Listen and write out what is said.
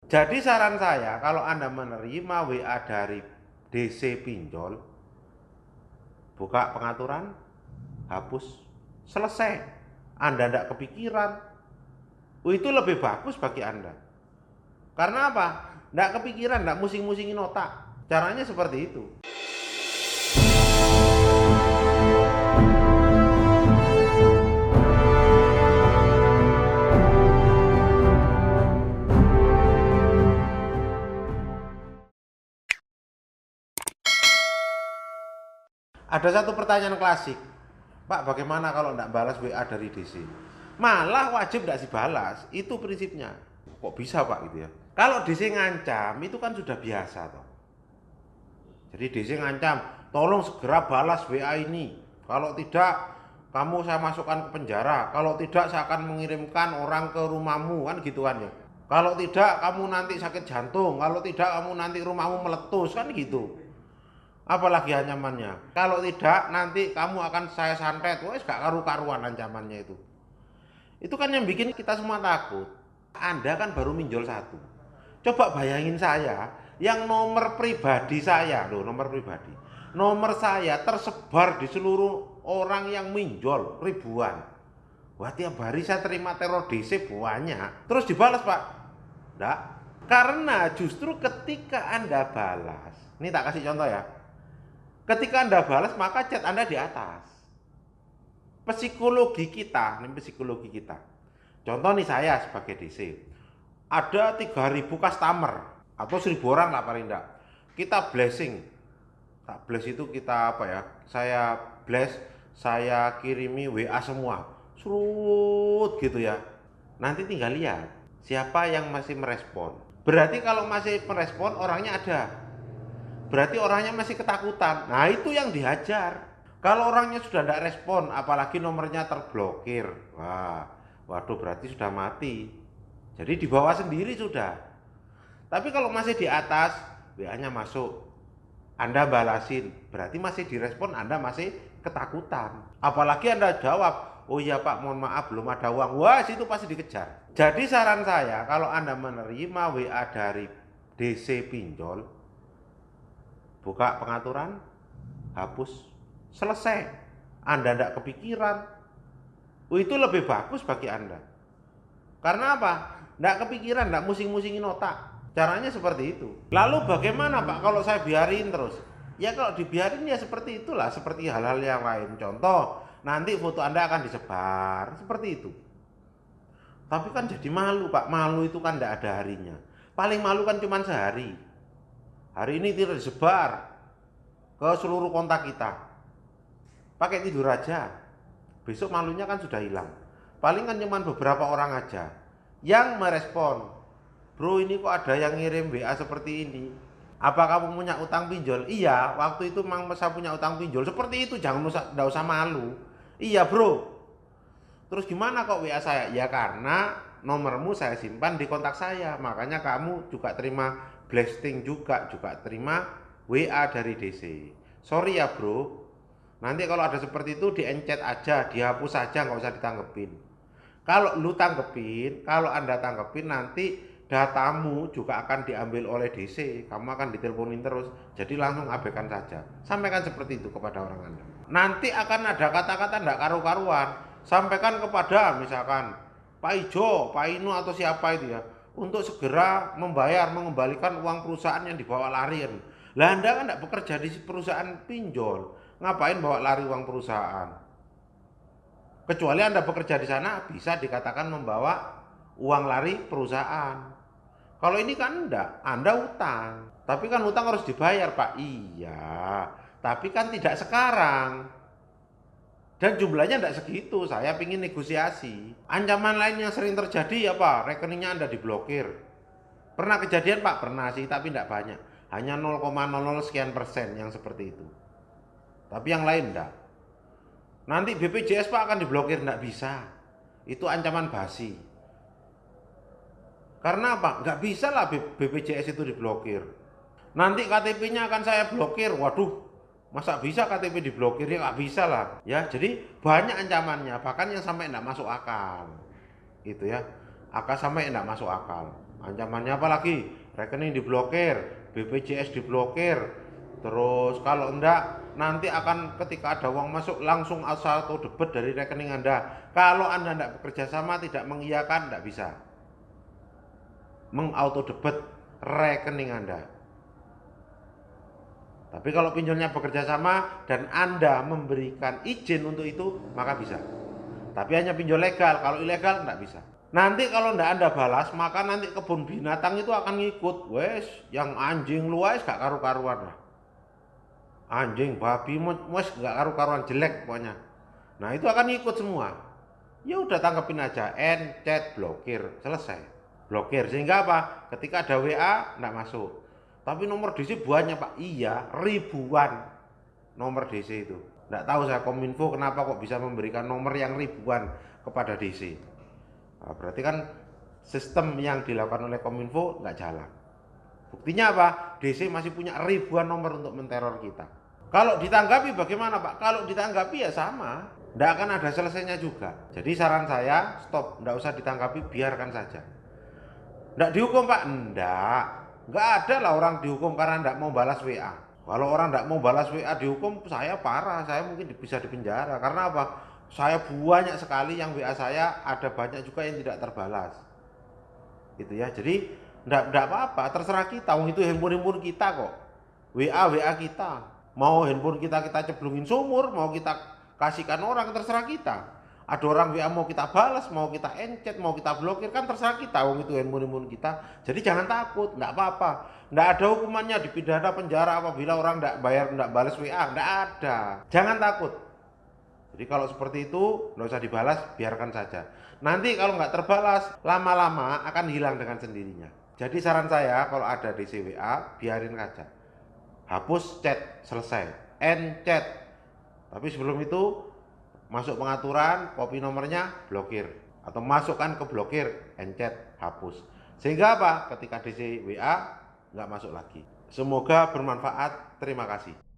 Jadi saran saya, kalau Anda menerima WA dari DC pinjol, buka pengaturan, hapus, selesai. Anda tidak kepikiran. Itu lebih bagus bagi Anda. Karena apa? Tidak kepikiran, tidak musing-musingin otak. Caranya seperti itu. Ada satu pertanyaan klasik, Pak, bagaimana kalau tidak balas WA dari DC? Malah wajib tidak dibalas, itu prinsipnya. Kok bisa Pak gitu ya? Kalau DC ngancam, itu kan sudah biasa toh. Jadi DC ngancam, tolong segera balas WA ini. Kalau tidak, kamu saya masukkan ke penjara. Kalau tidak, saya akan mengirimkan orang ke rumahmu, kan gitu kan ya. Kalau tidak, kamu nanti sakit jantung. Kalau tidak, kamu nanti rumahmu meletus, kan gitu. Apalagi ancamannya, kalau tidak nanti kamu akan saya santet. Wes gak karu-karuan ancamannya itu kan yang bikin kita semua takut. Anda kan baru minjol satu, coba bayangin saya yang nomor pribadi saya loh, nomor saya tersebar di seluruh orang yang minjol ribuan. Wah, tiap hari saya terima teror DC banyak, terus dibalas Pak? Enggak, karena justru ketika Anda balas, ini tak kasih contoh ya. Ketika Anda balas, maka chat Anda di atas. Psikologi kita. Contoh nih, saya sebagai DC. Ada 3.000 customer atau 1.000 orang lah paling enggak. Kita blessing. Tak bless itu kita apa ya? Saya bless, saya kirimi WA semua. Surut gitu ya. Nanti tinggal lihat siapa yang masih merespon. Berarti kalau masih merespon orangnya ada. Berarti orangnya masih ketakutan. Nah, itu yang dihajar. Kalau orangnya sudah tidak respon, apalagi nomornya terblokir, waduh, berarti sudah mati. Jadi dibawa sendiri sudah. Tapi kalau masih di atas, WA-nya masuk, Anda balasin, berarti masih direspon, Anda masih ketakutan. Apalagi Anda jawab, oh iya Pak, mohon maaf belum ada uang. Wah, situ pasti dikejar. Jadi saran saya, kalau Anda menerima WA dari DC pinjol, buka pengaturan, hapus, selesai. Anda tidak kepikiran. Itu lebih bagus bagi Anda. Karena apa? Tidak kepikiran, tidak musing-musingin otak. Caranya seperti itu. Lalu bagaimana Pak kalau saya biarin terus? Ya kalau dibiarin ya seperti itulah, seperti hal-hal yang lain. Contoh, nanti foto Anda akan disebar, seperti itu. Tapi kan jadi malu Pak, malu itu kan tidak ada harinya. Paling malu kan cuma sehari. Hari ini tidak disebar ke seluruh kontak kita. Pakai tidur aja. Besok malunya kan sudah hilang. Paling kan cuma beberapa orang aja yang merespon. Bro, ini kok ada yang ngirim WA seperti ini. Apa kamu punya utang pinjol? Iya, waktu itu memang saya punya utang pinjol. Seperti itu, enggak usah malu. Iya bro. Terus gimana kok WA saya? Ya karena nomormu saya simpan di kontak saya. Makanya kamu juga terima blasting juga terima WA dari DC. Sorry ya bro, nanti kalau ada seperti itu di-encet aja, dihapus aja, nggak usah ditanggepin. Kalau lu tanggepin, kalau Anda tanggepin, nanti datamu juga akan diambil oleh DC. Kamu akan diteleponin terus, jadi langsung abaikan saja. Sampaikan seperti itu kepada orang Anda. Nanti akan ada kata-kata nggak karu-karuan. Sampaikan kepada misalkan Pak Ijo, Pak Inu atau siapa itu ya, untuk segera mengembalikan uang perusahaan yang dibawa lari. Lah Anda kan tidak bekerja di perusahaan pinjol, ngapain bawa lari uang perusahaan? Kecuali Anda bekerja di sana, bisa dikatakan membawa uang lari perusahaan. Kalau ini kan enggak, Anda utang. Tapi kan utang harus dibayar Pak. Iya, tapi kan tidak sekarang. Dan jumlahnya tidak segitu, saya ingin negosiasi. Ancaman lain yang sering terjadi apa? Rekeningnya Anda diblokir. Pernah kejadian Pak? Pernah sih, tapi tidak banyak. Hanya 0,00 sekian persen yang seperti itu. Tapi yang lain enggak. Nanti BPJS Pak akan diblokir, enggak bisa. Itu ancaman basi. Karena apa? Enggak bisa lah BPJS itu diblokir. Nanti KTP-nya akan saya blokir. Waduh, masa bisa KTP diblokir? Ya nggak bisa lah. Ya, jadi banyak ancamannya. Bahkan yang sampai enggak masuk akal. Gitu ya. Sampai enggak masuk akal. Ancamannya apa lagi? Rekening diblokir, BPJS diblokir. Terus kalau enggak, nanti akan ketika ada uang masuk langsung auto debit dari rekening Anda. Kalau Anda enggak bekerja sama, tidak mengiyakan, enggak bisa mengauto debit rekening Anda. Tapi kalau pinjolnya bekerja sama dan Anda memberikan izin untuk itu, maka bisa. Tapi hanya pinjol legal, kalau ilegal enggak bisa. Nanti kalau ndak Anda balas, maka nanti kebun binatang itu akan ngikut. Wes, yang anjing lu wes gak karu-karuan lah. Anjing, babi, wes gak karu-karuan, jelek pokoknya. Nah, itu akan ngikut semua. Ya udah tanggepin aja, chat, blokir, selesai. Blokir, sehingga apa? Ketika ada WA, ndak masuk. Tapi nomor DC banyak Pak. Iya, ribuan nomor DC itu. Ndak tahu saya Kominfo kenapa kok bisa memberikan nomor yang ribuan kepada DC. Nah, berarti kan sistem yang dilakukan oleh Kominfo nggak jalan. Buktinya apa? DC masih punya ribuan nomor untuk menteror kita. Kalau ditanggapi bagaimana Pak? Kalau ditanggapi ya sama, nggak akan ada selesainya juga. Jadi saran saya stop, nggak usah ditanggapi, biarkan saja. Nggak dihukum Pak? Nggak ada lah orang dihukum karena nggak mau balas WA. Kalau orang nggak mau balas WA dihukum, saya parah, saya mungkin bisa dipenjara. Karena apa? Saya banyak sekali yang WA saya, ada banyak juga yang tidak terbalas. Gitu ya. Jadi enggak apa-apa, terserah kita. Wong itu handphone kita kok. WA kita. Mau handphone kita ceblungin sumur, mau kita kasihkan orang, terserah kita. Ada orang WA mau kita balas, mau kita encet, mau kita blokir, kan terserah kita. Wong itu handphone kita. Jadi jangan takut, enggak apa-apa. Enggak ada hukumannya dipidana penjara apabila orang enggak bayar, enggak balas WA, enggak ada. Jangan takut. Jadi kalau seperti itu nggak usah dibalas, biarkan saja. Nanti kalau nggak terbalas, lama-lama akan hilang dengan sendirinya. Jadi saran saya kalau ada DC WA, biarin saja. Hapus chat, selesai. End chat. Tapi sebelum itu masuk pengaturan, copy nomornya, blokir. Atau masukkan ke blokir, end chat, hapus. Sehingga apa? Ketika DC WA nggak masuk lagi. Semoga bermanfaat. Terima kasih.